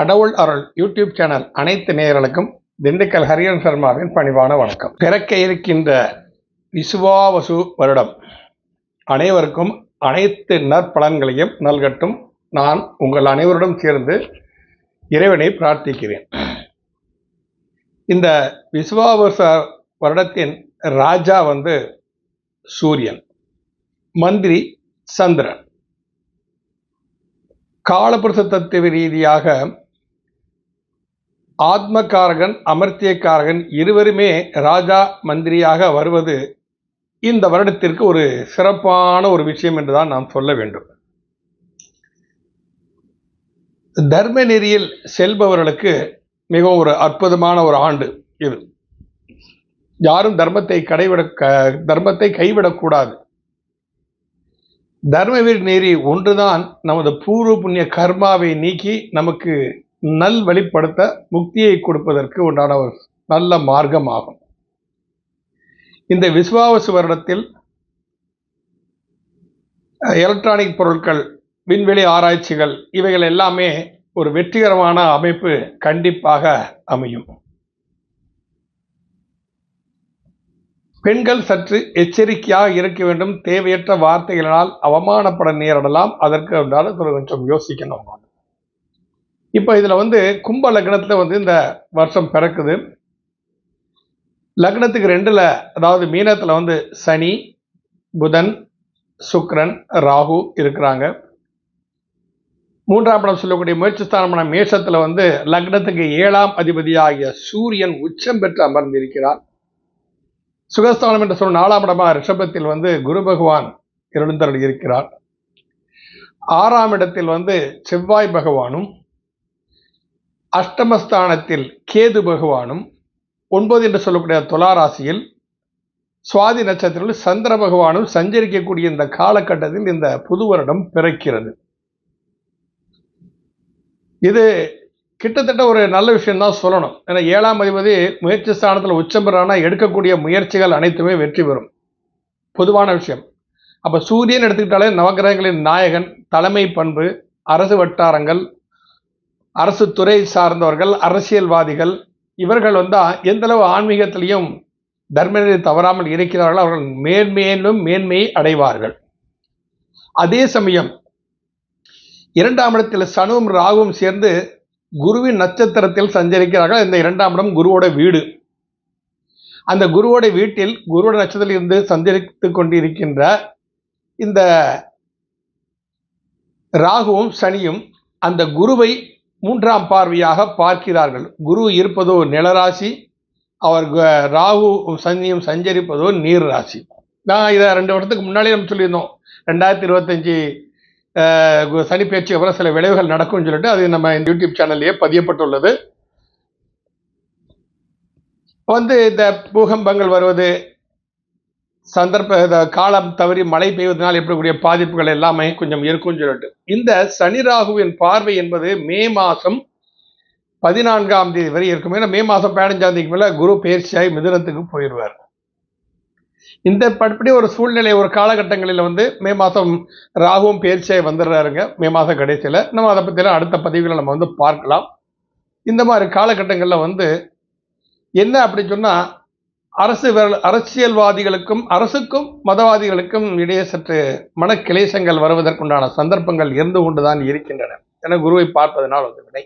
கடவுள் அருள் YouTube channel அனைத்து நேயர்களுக்கும் திண்டுக்கல் ஹரிஹரன் சர்மாவின் பணிவான வணக்கம். பிறக்க இருக்கின்ற விசுவாவசு வருடம் அனைவருக்கும் அனைத்து நற்பலன்களையும் நல்கட்டும். நான் உங்கள் அனைவருடன் சேர்ந்து இறைவனை பிரார்த்திக்கிறேன். இந்த விசுவாவச வருடத்தின் ராஜா சூரியன், மந்திரி சந்திரன். காலபுருஷ தத்துவ ரீதியாக ஆத்மகாரகன் அமர்த்தியக்காரகன் இருவருமே ராஜா மந்திரியாக வருவது இந்த வருடத்திற்கு ஒரு சிறப்பான ஒரு விஷயம் என்றுதான் நாம் சொல்ல வேண்டும். தர்ம நெறியில் செல்பவர்களுக்கு மிகவும் ஒரு அற்புதமான ஒரு ஆண்டு இது. யாரும் தர்மத்தை கைவிடக்கூடாது. தர்மவீர் நெறி ஒன்றுதான் நமது பூர்வ புண்ணிய கர்மாவை நீக்கி நமக்கு நல் வழிப்படுத்த முக்தியை கொடுப்பதற்கு உண்டான ஒரு நல்ல மார்க்கம் ஆகும். இந்த விசுவாவசு வருடத்தில் எலக்ட்ரானிக் பொருட்கள், விண்வெளி ஆராய்ச்சிகள் இவைகள் எல்லாமே ஒரு வெற்றிகரமான அமைப்பு கண்டிப்பாக அமையும். பெண்கள் சற்று எச்சரிக்கையாக இருக்க வேண்டும். தேவையற்ற வார்த்தைகளினால் அவமானப்பட நேரிடலாம். அதற்கு கொஞ்சம் யோசிக்கணும். இப்போ இதில் கும்ப லக்னத்தில் இந்த வருஷம் பிறக்குது. லக்னத்துக்கு 2ல், அதாவது மீனத்தில் சனி, புதன், சுக்கிரன், ராகு இருக்கிறாங்க. 3ஆம் இடம் சொல்லக்கூடிய முயற்சி ஸ்தானமான மேஷத்தில் லக்னத்துக்கு 7ஆம் அதிபதியாகிய சூரியன் உச்சம் பெற்று அமர்ந்திருக்கிறார். சுகஸ்தானம் என்று சொல்லும் 4ஆம் இடமாக ரிஷபத்தில் குரு பகவான் எழுந்தருள் இருக்கிறார். 6ஆம் இடத்தில் செவ்வாய் பகவானும், அஷ்டமஸ்தானத்தில் கேது பகவானும், 9 என்று சொல்லக்கூடிய துலாராசியில் சுவாதி நட்சத்திரத்தில் சந்திர பகவானும் சஞ்சரிக்கக்கூடிய இந்த காலகட்டத்தில் இந்த புது வருடம் பிறக்கிறது. இது கிட்டத்தட்ட ஒரு நல்ல விஷயம் தான் சொல்லணும். ஏன்னா 7ஆம் அதிபதி முயற்சி ஸ்தானத்தில் உச்சம் பெறானா எடுக்கக்கூடிய முயற்சிகள் அனைத்துமே வெற்றி பெறும். பொதுவான விஷயம். அப்போ சூரியன் எடுத்துக்கிட்டாலே நவகிரகங்களின் நாயகன், தலைமை பண்பு, அரசு வட்டாரங்கள், அரசு துறை சார்ந்தவர்கள், அரசியல்வாதிகள் இவர்கள் எந்தளவு ஆன்மீகத்திலையும் தர்மநெறி தவறாமல் இருக்கிறார்கள், அவர்கள் மேன்மேலும் மேன்மையை அடைவார்கள். அதே சமயம் 2ஆம் இடத்தில் சனுவும் ராகுவும் சேர்ந்து குருவின் நட்சத்திரத்தில் சஞ்சரிக்கிறார்கள். இந்த 2ஆம் இடம் குருவோட வீடு. அந்த குருவோட வீட்டில் குருவோட நட்சத்திரத்தில் இருந்து சஞ்சரித்து கொண்டிருக்கின்ற இந்த ராகுவும் சனியும் அந்த குருவை 3ஆம் பார்வையாக பார்க்கிறார்கள். குரு இருப்பதோ நிலராசி, அவர் ராகு சனியும் சஞ்சரிப்பதோ நீர் ராசி. நான் இதை 2 வருடத்துக்கு முன்னாலே நம்ம சொல்லியிருந்தோம். 2025 சனி பயிற்சி அப்புறம் சில விளைவுகள் நடக்கும்னு சொல்லிட்டு அது நம்ம இந்த யூடியூப் சேனல்லையே பதியப்பட்டுள்ளது. இந்த பூகம்பங்கள் வருவது, காலம் தவறி மழை பெய்வதனால் ஏற்படக்கூடிய பாதிப்புகள் எல்லாமே கொஞ்சம் இருக்கும்னு சொல்லிட்டு இந்த சனி ராகுவின் பார்வை என்பது மே மாதம் 14ஆம் தேதி வரை இருக்கும். ஏன்னா மே மாதம் 15ஆம் தேதிக்கு மேலே குரு பயிற்சியாகி மிதுனத்துக்கு போயிடுவார். இந்த படி ஒரு சூழ்நிலை ஒரு காலகட்டங்களில் மே மாதம் ராகுவும் பயிற்சியாகி வந்துடுறாருங்க. மே மாதம் கடைசியில் நம்ம அதை பற்றிலாம் அடுத்த பதிவுகளை நம்ம பார்க்கலாம். இந்த மாதிரி காலகட்டங்களில் என்ன அப்படி சொன்னால் அரசியல்வாதிகளுக்கும் அரசுக்கும் மதவாதிகளுக்கும் இடையே சற்று மனக்கிளேசங்கள் வருவதற்குண்டான சந்தர்ப்பங்கள் இருந்து கொண்டுதான் இருக்கின்றன. என குருவை பார்ப்பதனால் விடை.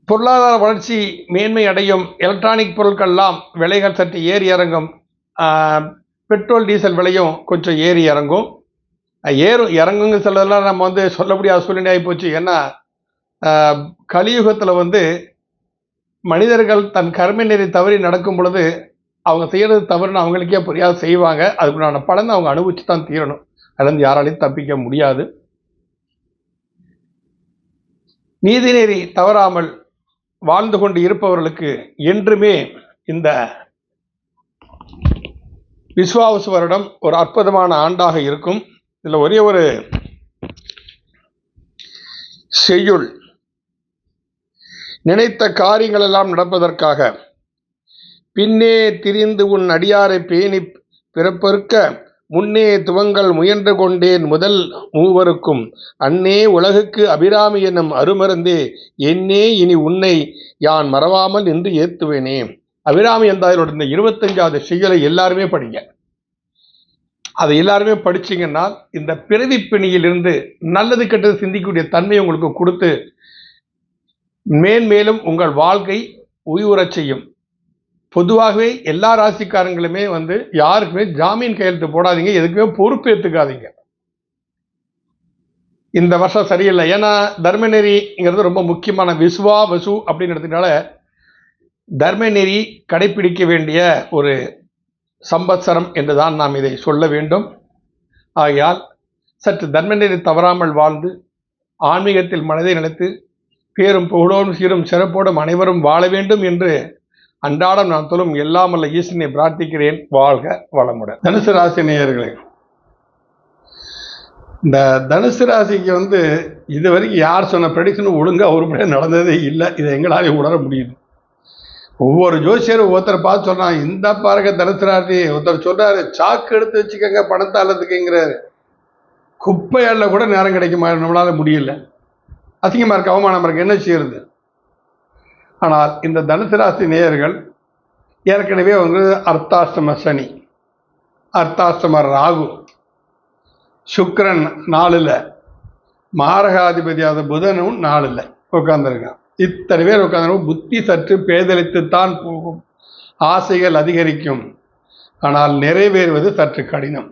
பொருளாதார வளர்ச்சி மேன்மை அடையும். எலக்ட்ரானிக் பொருட்கள்லாம் விலைகள் சற்று ஏறி இறங்கும். பெட்ரோல் டீசல் விலையும் கொஞ்சம் ஏறி இறங்கும். இறங்குங்க சிலதெல்லாம் நம்ம சொல்ல முடியாத சூழ்நிலை ஆகி போச்சு. ஏன்னா கலியுகத்தில் மனிதர்கள் தன் கர்ம நெறி தவறி நடக்கும் பொழுது அவங்க செய்யறது தவறுன்னு அவங்களுக்கே புரியாது செய்வாங்க. அதுக்குண்டான பலன் அவங்க அனுபவிச்சு தான் தீரணும். அதுலேருந்து யாராலையும் தப்பிக்க முடியாது. நீதிநெறி தவறாமல் வாழ்ந்து கொண்டு இருப்பவர்களுக்கு என்றுமே இந்த விசுவாவசு வருடம் ஒரு அற்புதமான ஆண்டாக இருக்கும். இதில் ஒரே ஒரு செய்யுள். நினைத்த காரியங்கள் எல்லாம் நடப்பதற்காக பின்னே திரிந்து உன் அடியாரை பேணி பிறப்பறுக்க முன்னே துவங்கள் முயன்று கொண்டேன் முதல் மூவருக்கும் அன்னே உலகுக்கு அபிராமி என்னும் அருமருந்தே என்னே இனி உன்னை யான் மறவாமல் என்று ஏத்துவேனே. அபிராமி என்றாரோட இந்த 25வது செய்யுளை எல்லாருமே படிங்க. அதை எல்லாருமே படிச்சீங்கன்னா இந்த பிறவி பிணியிலிருந்து நல்லது கெட்டது சிந்திக்கக்கூடிய தன்மை உங்களுக்கு கொடுத்து மேன்மேலும் உங்கள் வாழ்க்கை உயிரச் செய்யும். பொதுவாகவே எல்லா ராசிக்காரங்களுமே யாருக்குமே ஜாமீன் கையெழுத்து போடாதீங்க, எதுக்குமே பொறுப்பேற்றுக்காதீங்க. இந்த வருஷம் சரியில்லை. ஏன்னா தர்மநெறிங்கிறது ரொம்ப முக்கியமான விசுவா வசு அப்படின்னு எடுத்துனால தர்மநெறி கடைபிடிக்க வேண்டிய ஒரு சம்பத்சரம் என்றுதான் நாம் இதை சொல்ல வேண்டும். ஆகையால் சற்று தர்மநெறி தவறாமல் வாழ்ந்து ஆன்மீகத்தில் மனதை நினைத்து பேரும் புகழோடும் சீரும் சிறப்போடும் அனைவரும் வாழ வேண்டும் என்று அன்றாடம் நான் சொல்லும் எல்லாம் வல்ல ஈசனை பிரார்த்திக்கிறேன். வாழ்க வளமுடன். தனுசு ராசி நேயர்களே, இந்த தனுசு ராசிக்கு இது வரைக்கும் யார் சொன்ன ப்ரெடிக்ஷனும் ஒழுங்காக ஒருபடியே நடந்ததே இல்லை. இதை எங்களாலே உணர முடியுது. ஒவ்வொரு ஜோசியரும் ஒருத்தரை பார்த்து சொல்றான், இந்த பாருங்க தனுசு ராசி. ஒருத்தர் சொல்றாரு சாக்கு எடுத்து வச்சுக்கோங்க பணத்தை அல்லதுக்குங்கிறாரு. குப்பையால கூட நேரம் கிடைக்குமா? நம்மளால முடியல. அசிங்கமா இருக்கு, அவமானமா இருக்கு, என்ன செய்யறது? ஆனால் இந்த தனுசு ராசி நேயர்கள் ஏற்கனவே அர்த்தாஷ்டம சனி, அர்த்தாஷ்டம ராகு, சுக்கிரன் 4ல், மாரகாதிபதியாத புதனும் 4ல் உட்கார்ந்துருக்கான். இத்தனை பேர் உட்கார்ந்து புத்தி சற்று பேதலித்துத்தான் போகும், ஆசைகள் அதிகரிக்கும், ஆனால் நிறைவேறுவது சற்று கடினம்.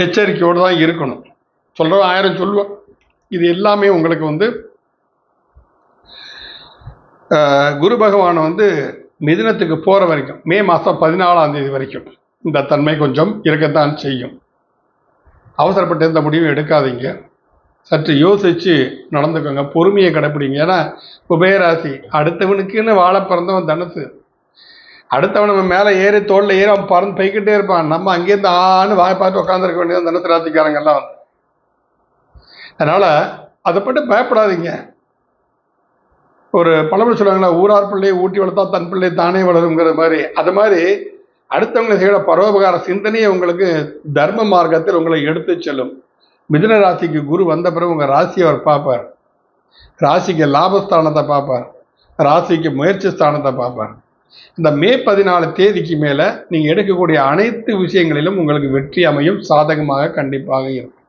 எச்சரிக்கையோடு தான் இருக்கணும். சொல்கிறோம் 1000 சொல்லுவோம். இது எல்லாமே உங்களுக்கு குரு பகவான் மிதுனத்துக்கு போகிற வரைக்கும் மே மாதம் 14ஆம் தேதி வரைக்கும் இந்த தன்மை கொஞ்சம் இருக்கத்தான் செய்யும். அவசரப்பட்டு எந்த முடிவும் எடுக்காதீங்க. சற்று யோசித்து நடந்துக்கோங்க, பொறுமையை கடைப்பிடிங்க. ஏன்னா குபேராசி அடுத்தவனுக்குன்னு வாழ பிறந்தவன் தனுசு. அடுத்தவன் நம்ம மேலே ஏறி தோளில் ஏறி அவன் பறந்து போய்கிட்டே இருப்பான். நம்ம அங்கேருந்து ஆன்னு வாய் பார்த்து உட்காந்துருக்க வேண்டியது தனுசு ராசிக்காரங்கெல்லாம் அதனால் அதை பட்டு பயப்படாதீங்க. ஒரு பழமொழி சொல்லுவாங்களா, ஊரார் பிள்ளையை ஊட்டி வளர்த்தா தன் பிள்ளை தானே வளருங்கிற மாதிரி. அது மாதிரி அடுத்தவங்களை செய்கிற பரோபகார சிந்தனையை உங்களுக்கு தர்ம மார்க்கத்தில் உங்களை எடுத்து செல்லும். மிதுன ராசிக்கு குரு வந்த பிறகு உங்கள் ராசியை அவர் பார்ப்பார். ராசிக்கு லாபஸ்தானத்தை பார்ப்பார், ராசிக்கு முயற்சி ஸ்தானத்தை பார்ப்பார். இந்த மே 14 தேதிக்கு மேலே நீங்கள் எடுக்கக்கூடிய அனைத்து விஷயங்களிலும் உங்களுக்கு வெற்றி அமையும், சாதகமாக கண்டிப்பாக இருக்கும்.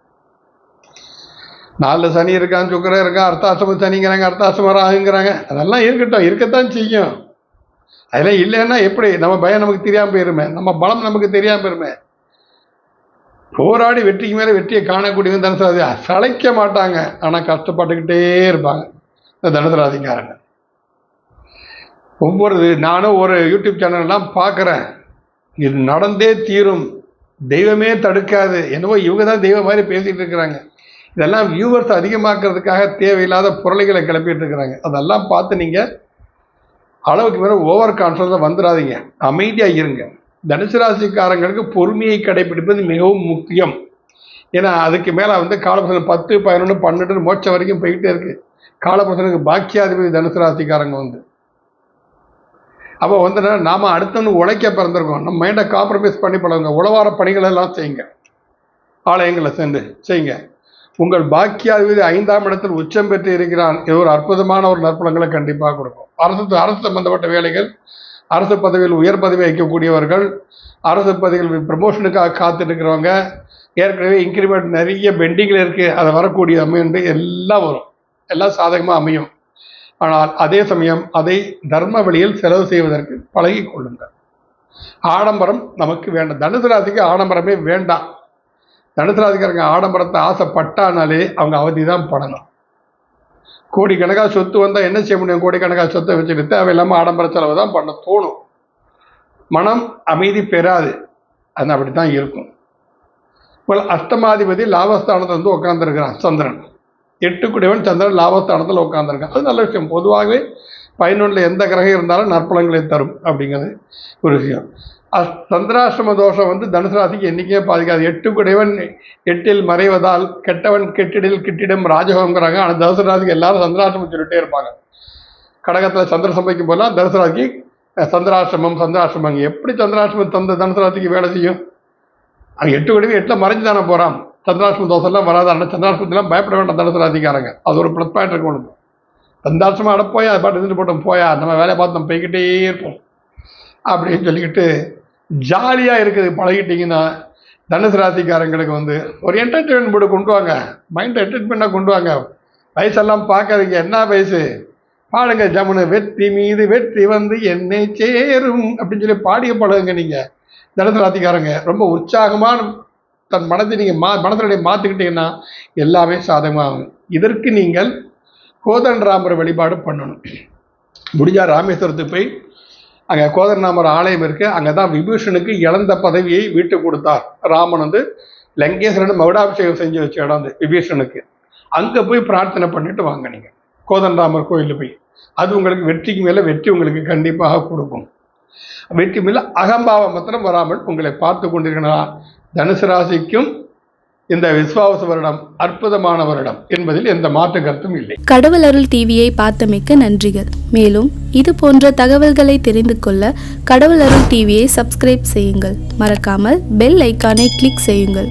4 சனி இருக்கான், சுக்கிரன் இருக்கான், அர்த்தாசிரம சனிங்கிறாங்க, அர்த்தாசிரம ராகுங்கிறாங்க. அதெல்லாம் இருக்கட்டும், இருக்கத்தான் செய்யும். அதெல்லாம் இல்லைன்னா எப்படி? நம்ம பயம் நமக்கு தெரியாமல் போயிருமே, நம்ம பலம் நமக்கு தெரியாமல் போயிருமே. போராடி வெற்றிக்கு மேலே வெற்றியை காணக்கூடியவங்க தனுசு ராசி. சளைக்க மாட்டாங்க, ஆனால் கஷ்டப்பட்டுக்கிட்டே இருப்பாங்க இந்த தனுசு ராசிக்காரங்க. நானும் ஒரு யூடியூப் சேனல்லாம் பார்க்குறேன், இது நடந்தே தீரும், தெய்வமே தடுக்காது, என்னவோ இவங்க தான் தெய்வம் மாதிரி பேசிகிட்டு இருக்கிறாங்க. இதெல்லாம் வியூவர்ஸ் அதிகமாக்குறதுக்காக தேவையில்லாத பொருளைகளை கிளப்பிட்டு இருக்கிறாங்க. அதெல்லாம் பார்த்து நீங்கள் அளவுக்கு மேலே ஓவர் கான்ஃபிடன்ஸாக வந்துடாதீங்க, அமைதியாக இருங்க. தனுசு ராசிக்காரங்களுக்கு பொறுமையை கடைபிடிப்பது மிகவும் முக்கியம். ஏன்னா அதுக்கு மேலே காலபுருஷன் 10, 11, 12 மோட்சம் வரைக்கும் போய்கிட்டே இருக்குது. காலபுருஷனுக்கு பாக்கியாதிபதி தனுசு ராசிக்காரங்க அப்போ நாம் அடுத்தவங்க உழைக்க பிறந்திருக்கோம். நம்ம மைண்டை காம்ப்ரமைஸ் பண்ணி பழகுங்க. உழவார பணிகள் எல்லாம் செய்யுங்க, ஆலயங்களை சென்று செய்யுங்க. உங்கள் பாக்கியாதிபதி 5ஆம் இடத்தில் உச்சம் பெற்று இருக்கிறான். இது ஒரு அற்புதமான ஒரு நற்பலங்களை கண்டிப்பாக கொடுக்கும். அரசு சம்பந்தப்பட்ட வேலைகள், அரசு பதவியில் உயர் பதவி வைக்கக்கூடியவர்கள், அரசு பதவிகள் ப்ரமோஷனுக்காக காத்துட்டு இருக்கிறவங்க, ஏற்கனவே இன்க்ரிமெண்ட் நிறைய பெண்டிங்கில் இருக்குது, அதை வரக்கூடிய அமைந்து எல்லாம் வரும், எல்லாம் சாதகமாக அமையும். ஆனால் அதே சமயம் அதை தர்ம வழியில் செலவு செய்வதற்கு பழகி கொள்ளுங்கள். ஆடம்பரம் நமக்கு வேண்டாம். தனுசு ராசிக்கு ஆடம்பரமே வேண்டாம். தனுசு ராசிக்காரங்க ஆடம்பரத்தை ஆசைப்பட்டானாலே அவங்க அவதி தான் படணும். கோடிக்கணக்காக சொத்து வந்தால் என்ன செய்ய முடியும்? கோடிக்கணக்காக சொத்தை வச்சுட்டு தேவையில்லாமல் ஆடம்பர செலவு தான் பண்ண தோணும். மனம் அமைதி பெறாது, அது அப்படி தான் இருக்கும். இப்போ அஷ்டமாதிபதி லாபஸ்தானத்தில் உட்காந்துருக்கிறான் சந்திரன். 8 குடைவன் சந்திரன் லாபஸ்தானத்தில் உட்காந்துருக்கான். அது நல்ல விஷயம். பொதுவாகவே 11ல் எந்த கிரகம் இருந்தாலும் நற்பலங்களை தரும் அப்படிங்கிறது ஒரு விஷயம். சந்திராஷ்டம தோஷம் தனுசு ராசிக்கு என்றைக்குமே பாதிக்காது. 8 குடைவன் 8ல் மறைவதால் கெட்டவன் கெட்டிடில் கிட்டிடம் ராஜகோங்கிறாங்க. ஆனால் தனுசு ராசிக்கு எல்லாரும் சந்திராஷ்டமம் சொல்லிட்டே இருப்பாங்க. கடகத்தில் சந்திர சம்பைக்கும் போதெல்லாம் தனுசு ராசிக்கு சந்திராஷ்டமம். எப்படி சந்திராஷ்டமம் தந்த தனுசு ராசிக்கு வேலை செய்யும்? அங்கே 8 கோடி 8 மறைஞ்சு தானே போகிறான். சந்திராஷ்டம தோசைலாம் வராது. ஆனால் சந்திராஷ்டமத்துலாம் பயப்பட வேண்டாம் தனுசு ராசிக்காரங்க. அது ஒரு ப்ளஸ் பாயிண்ட் இருக்கு உங்களுக்கு. சந்தாசமாக அடப்போயா அது பாட்டு இருந்துட்டு போட்டோம் போயா நம்ம வேலையை பார்த்து நம்ம போய்கிட்டே இருப்போம் அப்படின்னு சொல்லிக்கிட்டு ஜாலியாக இருக்குது பழகிட்டிங்கன்னா தனுசு ராசிக்காரங்களுக்கு ஒரு என்டர்டெயின்மெண்ட் போர்டு கொண்டு வாங்க. மைண்டை என்டர்டெயின்மெண்ட்டாக கொண்டு வாங்க. வயசெல்லாம் பார்க்காதீங்க. என்ன வயசு பாடுங்க ஜமுனு வெற்றி மீது வெற்றி என்னை சேரும் அப்படின்னு சொல்லி பாடிய பழகுங்க. நீங்கள் தனுசு ராசிக்காரங்க ரொம்ப உற்சாகமான தன் மனத்தை நீங்கள் மனத்தினுடைய மாற்றிக்கிட்டீங்கன்னா எல்லாமே சாதகமாகும். இதற்கு நீங்கள் கோதண்டராமர் வழிபாடு பண்ணணும். முடிஞ்சால் ராமேஸ்வரத்துக்கு போய் அங்கே கோதண்டராமர் ஆலயம் இருக்குது. அங்கே தான் விபீஷனுக்கு இழந்த பதவியை வீட்டு கொடுத்தார். ராமன் லங்கேஸ்வரன் மகுடாபிஷேகம் செஞ்சு வச்ச இடம் விபீஷனுக்கு. அங்கே போய் பிரார்த்தனை பண்ணிட்டு வாங்க நீங்கள் கோதண்டராமர் கோயிலில் போய். அது உங்களுக்கு வெற்றிக்கு மேலே வெற்றி உங்களுக்கு கண்டிப்பாக கொடுக்கும். வெற்றி மேலே அகம்பாவம் மாத்திரம் வராமல் உங்களை பார்த்து கொண்டிருக்கிறார். தனுசு ராசிக்கும் இந்த விஸ்வாவச வருடம் அற்புதமான வருடம் என்பதில் எந்த மாற்று கருத்தும் இல்லை. கடவுள் அருள் டிவியை பார்த்தமைக்க நன்றிகள். மேலும் இது போன்ற தகவல்களை தெரிந்து கொள்ள கடவுள் அருள் டிவியை சப்ஸ்கிரைப் செய்யுங்கள். மறக்காமல் பெல் ஐக்கானை கிளிக் செய்யுங்கள்.